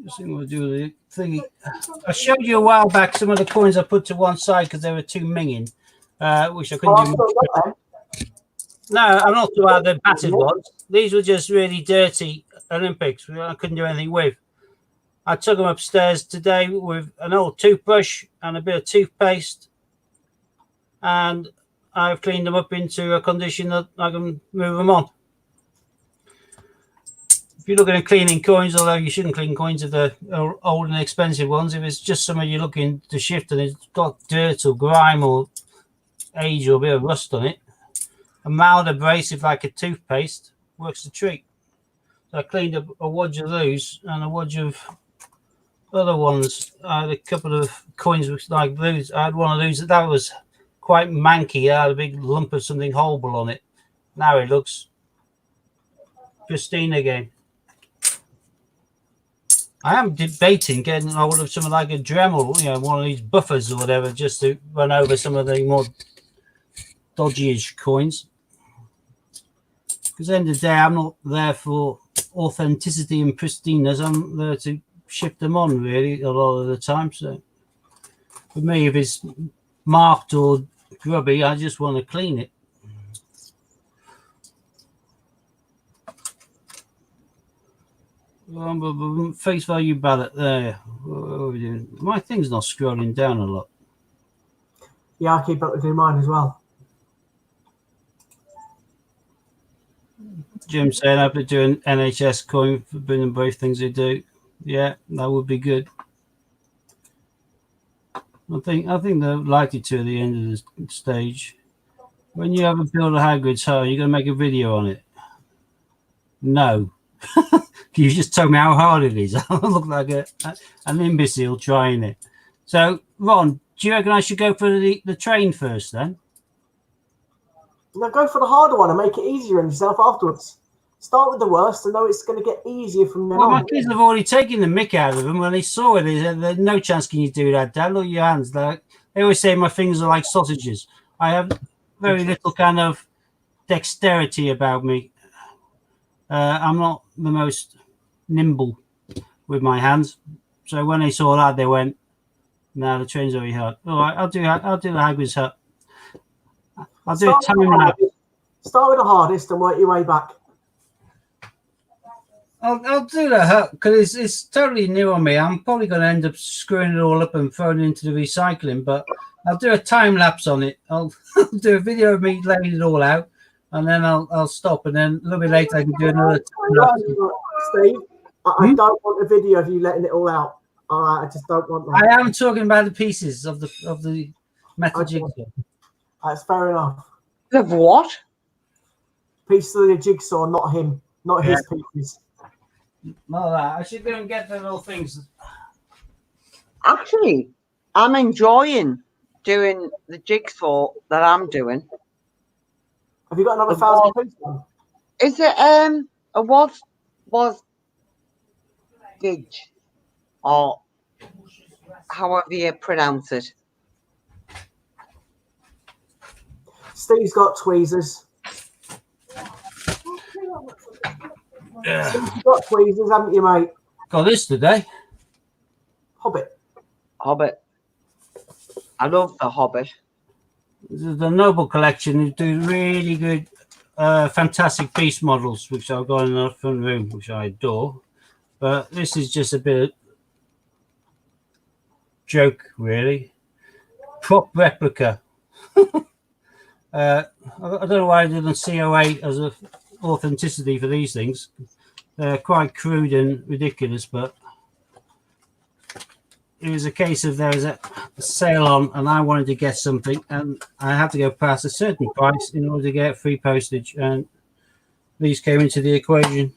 Just think we'll do the thingy. I showed you a while back some of the coins I put to one side because they were too minging, which I couldn't do. No, I'm not talking about the battered ones. These were just really dirty Olympics. I couldn't do anything with. I took them upstairs today with an old toothbrush and a bit of toothpaste, and I've cleaned them up into a condition that I can move them on. If you're looking at cleaning coins, although you shouldn't clean coins if they're old and expensive ones, if it's just something you're looking to shift and it's got dirt or grime or age or a bit of rust on it, a mild abrasive like a toothpaste works the treat. So I cleaned up a wodge of those and a wodge of other ones. I had a couple of coins like those. I had one of those that was quite manky. I had a big lump of something horrible on it. Now it looks pristine again. I am debating getting hold of something like a Dremel, one of these buffers or whatever, just to run over some of the more dodgy-ish coins. Because at the end of the day, I'm not there for authenticity and pristineness. I'm there to shift them on, really, a lot of the time. So for me, if it's marked or grubby, I just want to clean it. Face value ballot there. What are we doing? My thing's not scrolling down a lot. Yeah, I keep up with doing mine as well. Jim saying I've been doing NHS coin for doing both things they do. Yeah, that would be good. I think they're likely to at the end of the stage. When you have a build a Hagrid's hut, you're gonna make a video on it. No. You just told me how hard it is. I look like an imbecile trying it. So, Ron, do you reckon I should go for the train first then? No, go for the harder one and make it easier on yourself afterwards. Start with the worst and know it's going to get easier from then on. My kids have already taken the mick out of them when they saw it. They said, "There's no chance can you do that, Dad. Look at your hands." They always say my fingers are like sausages. I have very little kind of dexterity about me. I'm not the most nimble with my hands. So when they saw that, they went, "No, the train's very hard." All right, I'll do the Hagrid's hut. I'll do a time lapse. Start with the hardest and work your way back. I'll do the hut because it's totally new on me. I'm probably going to end up screwing it all up and throwing it into the recycling, but I'll do a time lapse on it. I'll do a video of me laying it all out, and then I'll stop, and then a little bit later I can do another time lapse. Steve, I don't want a video of you letting it all out. All right, I just don't want that. I am talking about the pieces of the metal jigsaw. That's fair enough. Of what? Pieces of the jigsaw, not him. not his pieces. Not that. I should go and get the little things. Actually, I'm enjoying doing the jigsaw that I'm doing. Have you got another The 1,000 piece one? Is it a was gauge or however you pronounce it? Steve's got tweezers. Yeah. You've got tweezers, haven't you, mate? Got this today. Hobbit. Hobbit. I love the Hobbit. This is the Noble Collection, who do really good Fantastic Beast models, which I've got in the front room, which I adore. But this is just a bit of joke, really. Prop replica. I don't know why I didn't COA as an authenticity for these things. They're quite crude and ridiculous, but it was a case of there was a sale on and I wanted to get something and I had to go past a certain price in order to get free postage, and these came into the equation.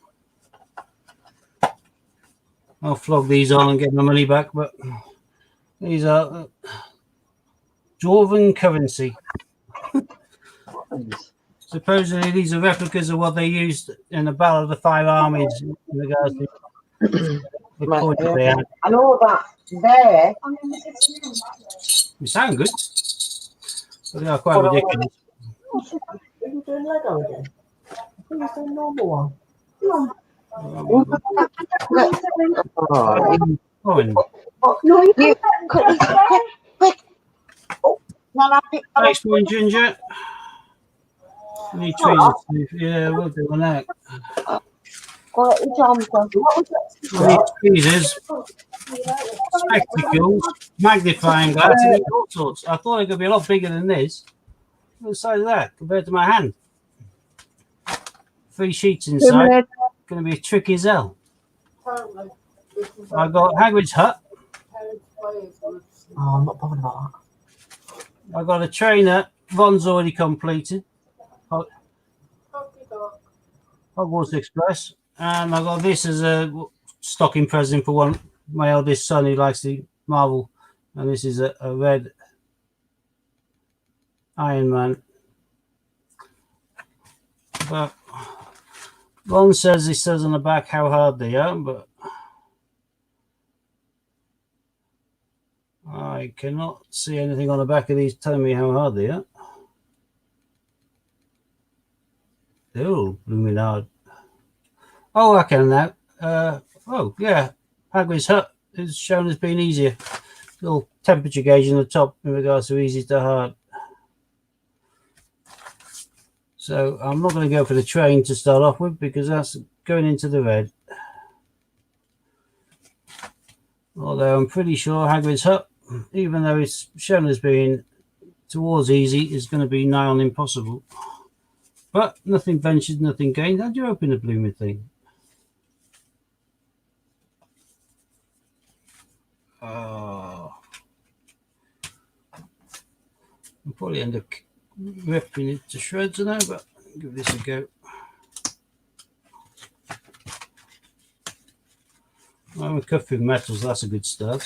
I'll flog these on and get my money back, but these are dwarven currency. Supposedly these are replicas of what they used in the Battle of the Five Armies in regards to the coins they had. I know that there. They sound good, but they are quite ridiculous. Are you doing Lego again? I think it's doing normal one. No, you quick. Oh, no, no, pick that up. Next one, Ginger. Need tweezers. Yeah, we'll do on that. Got your arms on. We need tweezers, spectacles, magnifying glass, and all sorts. I thought it could be a lot bigger than this. What the size of that compared to my hand? 3 sheets inside. Going to be tricky as hell. I got Hagrid's hut. Oh, I'm not bothered about that. I got a trainer. Ron's already completed. Hogwarts Express. And I got this as a stocking present for my eldest son who likes the Marvel. And this is a red Iron Man. But Ron says, he says on the back how hard they are, but I cannot see anything on the back of these telling me how hard they are. They're all blooming hard. Oh, I can now. Oh, yeah. Hagrid's hut is shown as being easier. Little temperature gauge on the top in regards to easy to hard. So I'm not going to go for the train to start off with because that's going into the red. Although I'm pretty sure Hagrid's hut, even though it's shown as being towards easy, is going to be nigh on impossible. But nothing ventured, nothing gained. How'd you open the blooming thing? Oh. I'll probably end up ripping it to shreds now, but I'll give this a go. I'm cut through metals, that's a good start.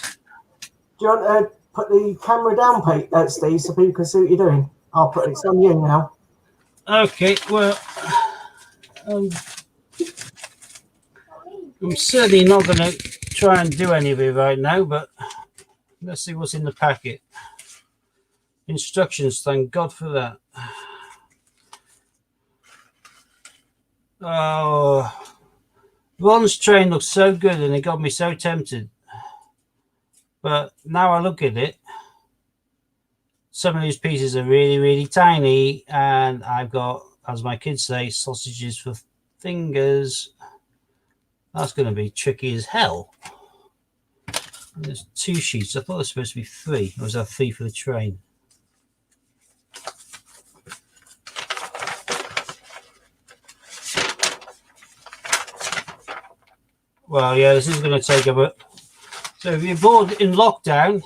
Do you want to put the camera down, Steve, so people can see what you're doing? I'll put it on you now. Okay, well, I'm certainly not going to try and do any of it right now, but let's see what's in the packet. Instructions, thank God for that. Oh, Ron's train looks so good and it got me so tempted. But now I look at it, some of these pieces are really, really tiny, and I've got, as my kids say, sausages for fingers. That's going to be tricky as hell. There's 2 sheets. I thought there was supposed to be 3. Or was that 3 for the train? Well, yeah, this is going to take a bit. So if you're bored in lockdown,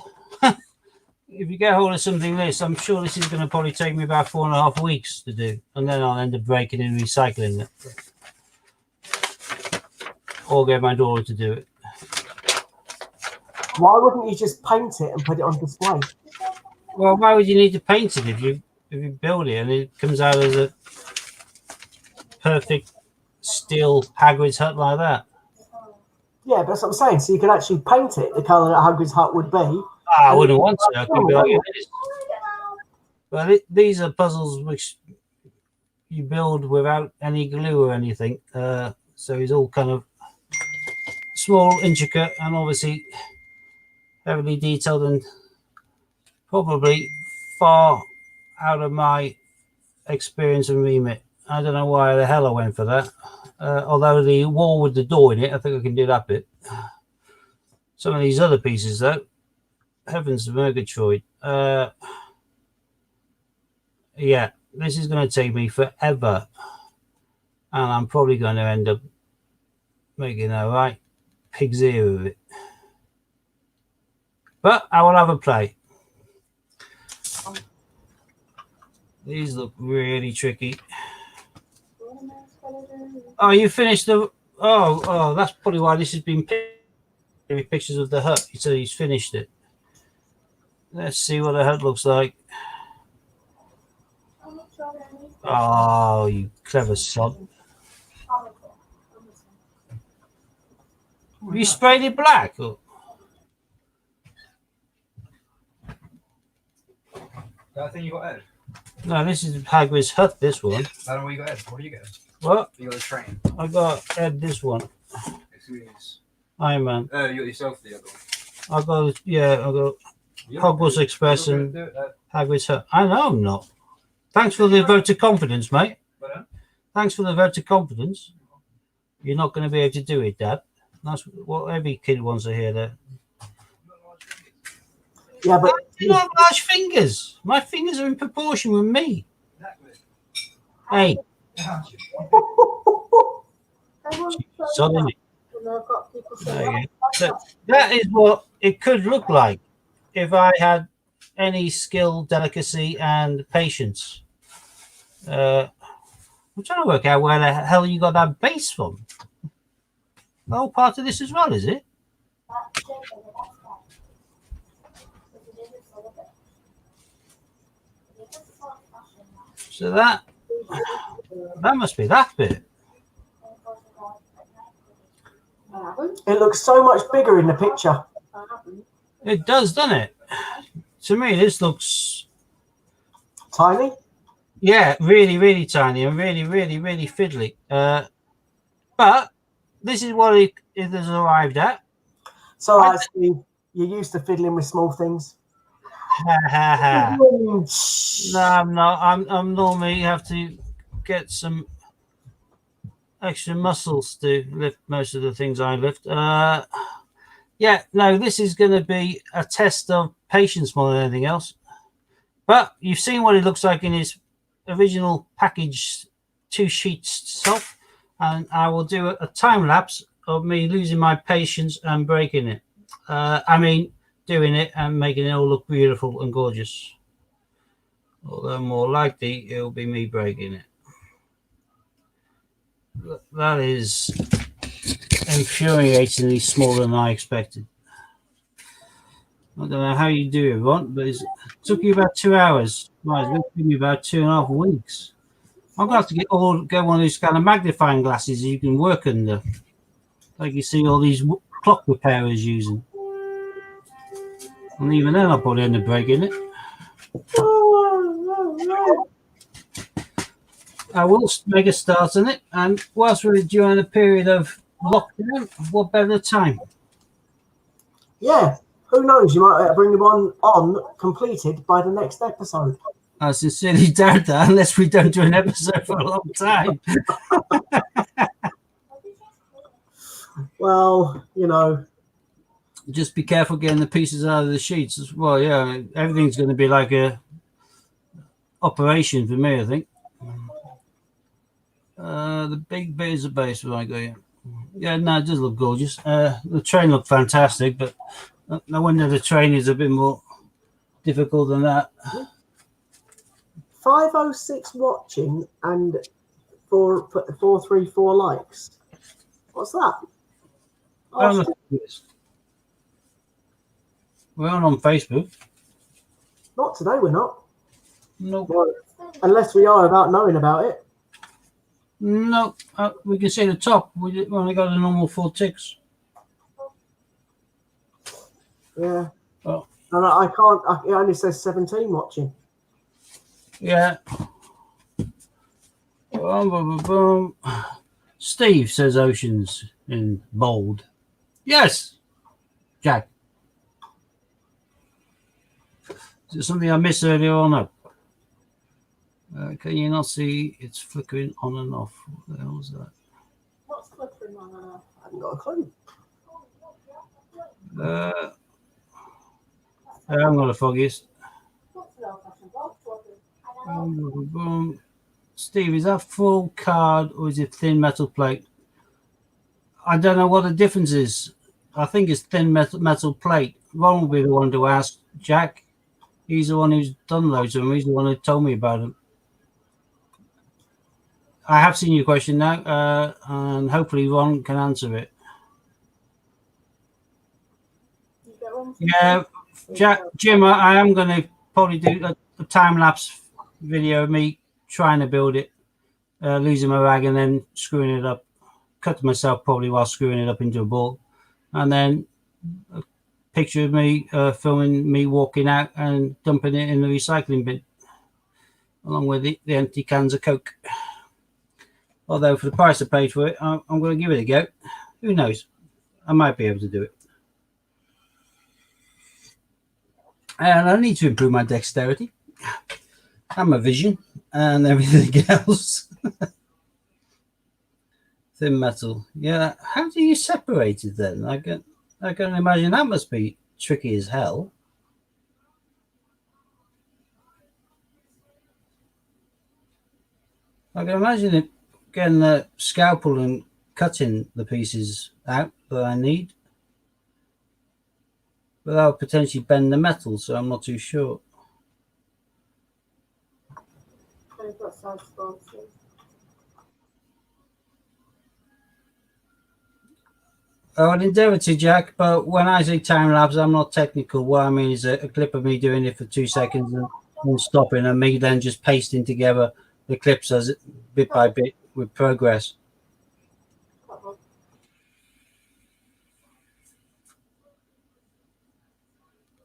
if you get hold of something like this, I'm sure this is going to probably take me about 4.5 weeks to do. And then I'll end up breaking and recycling it. or get my daughter to do it. Why wouldn't you just paint it and put it on display? Well, why would you need to paint it if you build it and it comes out as a perfect steel Hagrid's hut like that? Yeah, that's what I'm saying. So you could actually paint it the colour that Hagrid's hut would be. I wouldn't want to. I could be like this. But these are puzzles which you build without any glue or anything. So it's all kind of small, intricate, and obviously heavily detailed, and probably far out of my experience and remit. I don't know why the hell I went for that. Although the wall with the door in it, I think I can do that bit. Some of these other pieces, though, heavens to Murgatroyd. Yeah, this is going to take me forever. And I'm probably going to end up making a right pig's ear of it. But I will have a play. These look really tricky. Oh, you finished the... Oh, that's probably why this has been pictures of the hut. So he's finished it. Let's see what the hut looks like. Oh, you clever sod. Have you sprayed it black? Or? That thing you got, Ed? No, this is Hagrid's hut, this one. I don't know what you got, Ed. What do you get? What? You got a train. I got Ed this one. Experience. Iron Man. You got yourself the other one. I got Hogwarts Express and Hagrid's hut. I know I'm not. Thanks for the vote of confidence, mate. Thanks for the vote of confidence. You're not going to be able to do it, Dad. That's what every kid wants to hear there. Yeah, but You don't have large fingers. My fingers are in proportion with me. Hey, son, that is what it could look like if I had any skill, delicacy, and patience. I'm trying to work out where the hell you got that base from. The whole part of this as well, is it? So that must be that bit. it looks so much bigger in the picture. It does, doesn't it? To me, this looks Tiny? yeah, really, really tiny and really, really, really fiddly. But this is what it has arrived at. So actually, you're used to fiddling with small things. Ha ha ha. No, I'm not. I'm normally have to get some extra muscles to lift most of the things I lift. Yeah, no, this is going to be a test of patience more than anything else. But you've seen what it looks like in his original package 2 sheets stuff, and I will do a time lapse of me losing my patience and breaking it. I mean, doing it and making it all look beautiful and gorgeous. Although more likely it'll be me breaking it. That is infuriatingly smaller than I expected. I don't know how you do it, Ron, but it took you about 2 hours. Right, it's going to take me about 2.5 weeks. I'm going to have to get one of these kind of magnifying glasses you can work under, like you see all these clock repairers using. And even then, I'll probably end up breaking it. I will make a start on it, and whilst we're during a period of lockdown, what better time? Yeah, who knows? You might bring the one on completed by the next episode. I sincerely doubt that, unless we don't do an episode for a long time. Well, you know. Just be careful getting the pieces out of the sheets as well. Yeah, everything's going to be like a operation for me, I think. The big bit is the base when I go in. Yeah, no, it does look gorgeous. The train looked fantastic, but no wonder the train is a bit more difficult than that. 506 watching and 434 likes. What's that? I don't know if it is. We're on Facebook. Not today, we're not. Nope. No, unless we are about knowing about it. No, we can see the top. We only got the normal 4 ticks. Yeah. Oh. And I can't. It only says 17 watching. Yeah. Boom, boom, boom, boom. Steve says oceans in bold. Yes, Jack. Is it something I missed earlier or no? Can you not see it's flickering on and off? What the hell is that? What's flickering on and off? I haven't got a clue. I haven't got the foggiest. What's the old-fashioned box flickering? Boom, boom, boom. Steve, is that full card or is it thin metal plate? I don't know what the difference is. I think it's thin metal plate. Ron will be the one to ask Jack. He's the one who's done loads of them. He's the one who told me about them. I have seen your question now, and hopefully Ron can answer it. You get one? Yeah, Jim, I am going to probably do a time-lapse video of me trying to build it, losing my rag and then screwing it up. Cut myself probably while screwing it up into a ball. And then a picture of me filming me walking out and dumping it in the recycling bin, along with the empty cans of Coke. Although for the price I paid for it, I'm going to give it a go. Who knows? I might be able to do it. And I need to improve my dexterity and my vision and everything else. Thin metal. Yeah. How do you separate it then? I can imagine that must be tricky as hell. I can imagine it getting the scalpel and cutting the pieces out that I need. But that would potentially bend the metal, so I'm not too sure. They've got side spokes. I would endeavour to, Jack, but when I say time lapse, I'm not technical. What I mean is a clip of me doing it for 2 seconds and stopping, and me then just pasting together the clips as bit by bit with progress.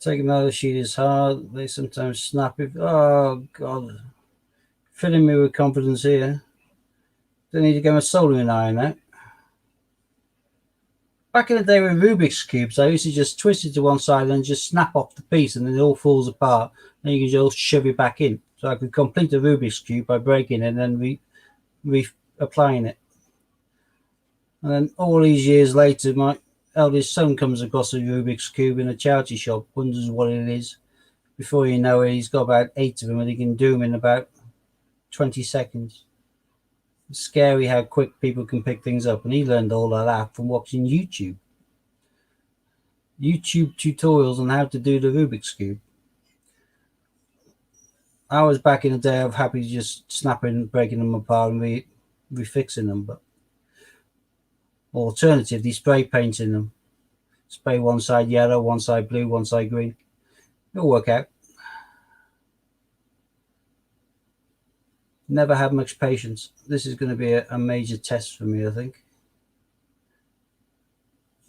Taking another sheet is hard. They sometimes snap it. Oh, God. Filling me with confidence here. Don't need to get my soldering iron out. Back in the day with Rubik's Cubes, I used to just twist it to one side and just snap off the piece and then it all falls apart. And you can just shove it back in. So I could complete the Rubik's Cube by breaking it and then reapplying it. And then all these years later, my eldest son comes across a Rubik's Cube in a charity shop, wonders what it is. Before you know it, he's got about 8 of them and he can do them in about 20 seconds. It's scary how quick people can pick things up, and he learned all of that from watching YouTube tutorials on how to do the Rubik's Cube. I was back in the day of happy just snapping, breaking them apart and refixing them, but alternatively spray painting them. Spray one side yellow, one side blue, one side green. It'll work out. Never had much patience. This is going to be a major test for me, I think.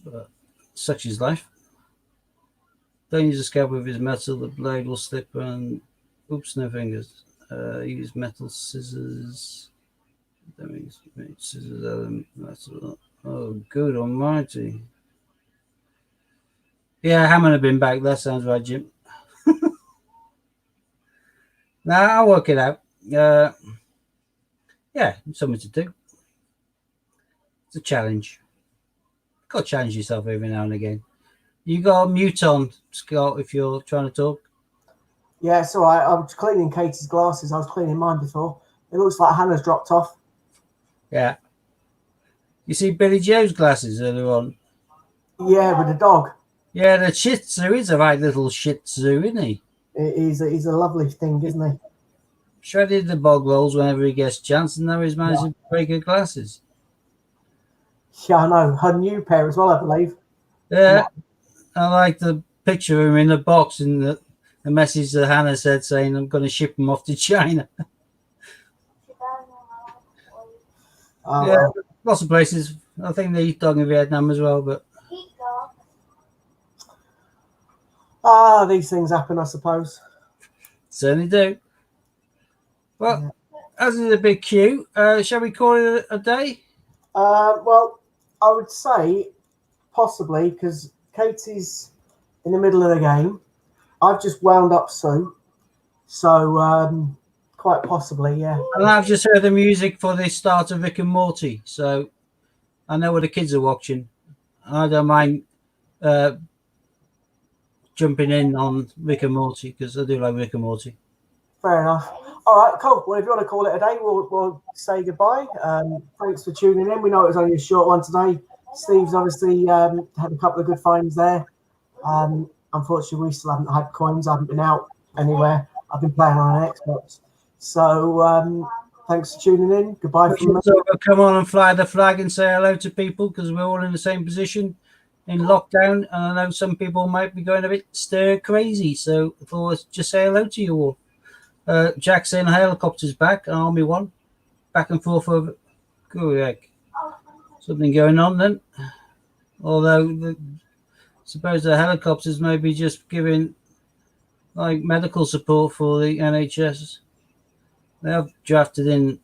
But such is life. Don't use a scalpel with his metal. The blade will slip and oops, no fingers. Use metal scissors. That means scissors out of metal. Oh, good almighty. Yeah, hammering a bin back. That sounds right, Jim. Now I'll work it out. Yeah, something to do. It's a challenge. Got to challenge yourself every now and again. You got mute on, Scott, if you're trying to talk. Yeah, it's all right. I was cleaning Katie's glasses. I was cleaning mine before. It looks like Hannah's dropped off. Yeah. You see Billy Joe's glasses earlier on? Yeah, with the dog. Yeah, the Shih Tzu is a right little Shih Tzu, isn't he? He's a lovely thing, isn't he? Shredded the bog rolls whenever he gets a chance, and now he's managed to break her glasses. Yeah, I know. Her new pair as well, I believe. Yeah, I like the picture of him in the box and the message that Hannah said saying, I'm going to ship him off to China. Yeah, Well, lots of places. I think they eat dog in Vietnam as well, but these things happen, I suppose. certainly do. Well, Yeah. as is a big queue, shall we call it a day? Well, I would say possibly because Katie's in the middle of the game. I've just wound up Sue, so quite possibly, yeah. And I've just heard the music for the start of Rick and Morty, so I know what the kids are watching. I don't mind jumping in on Rick and Morty because I do like Rick and Morty. Fair enough. All right, cool. Well, if you want to call it a day, we'll say goodbye. Thanks for tuning in. We know it was only a short one today. Steve's obviously had a couple of good finds there. Unfortunately, we still haven't had coins. I haven't been out anywhere. I've been playing on an Xbox. So thanks for tuning in. Goodbye from me. So come on and fly the flag and say hello to people because we're all in the same position in lockdown. And I know some people might be going a bit stir crazy. So I thought I'd just say hello to you all. Jack saying helicopters back, Army One, back and forth over. Correct. Something going on then. Although suppose the helicopters may be just giving like medical support for the NHS. They have drafted in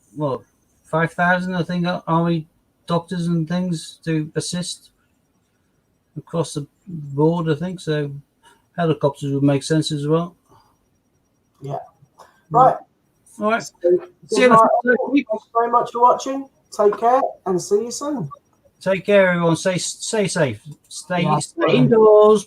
5,000, I think, army doctors and things to assist across the board. I think so. Helicopters would make sense as well. Yeah. Right. All right. So, See you good night. next week. Thanks very much for watching. Take care and see you soon. Take care, everyone. Stay safe. Stay Yeah. indoors.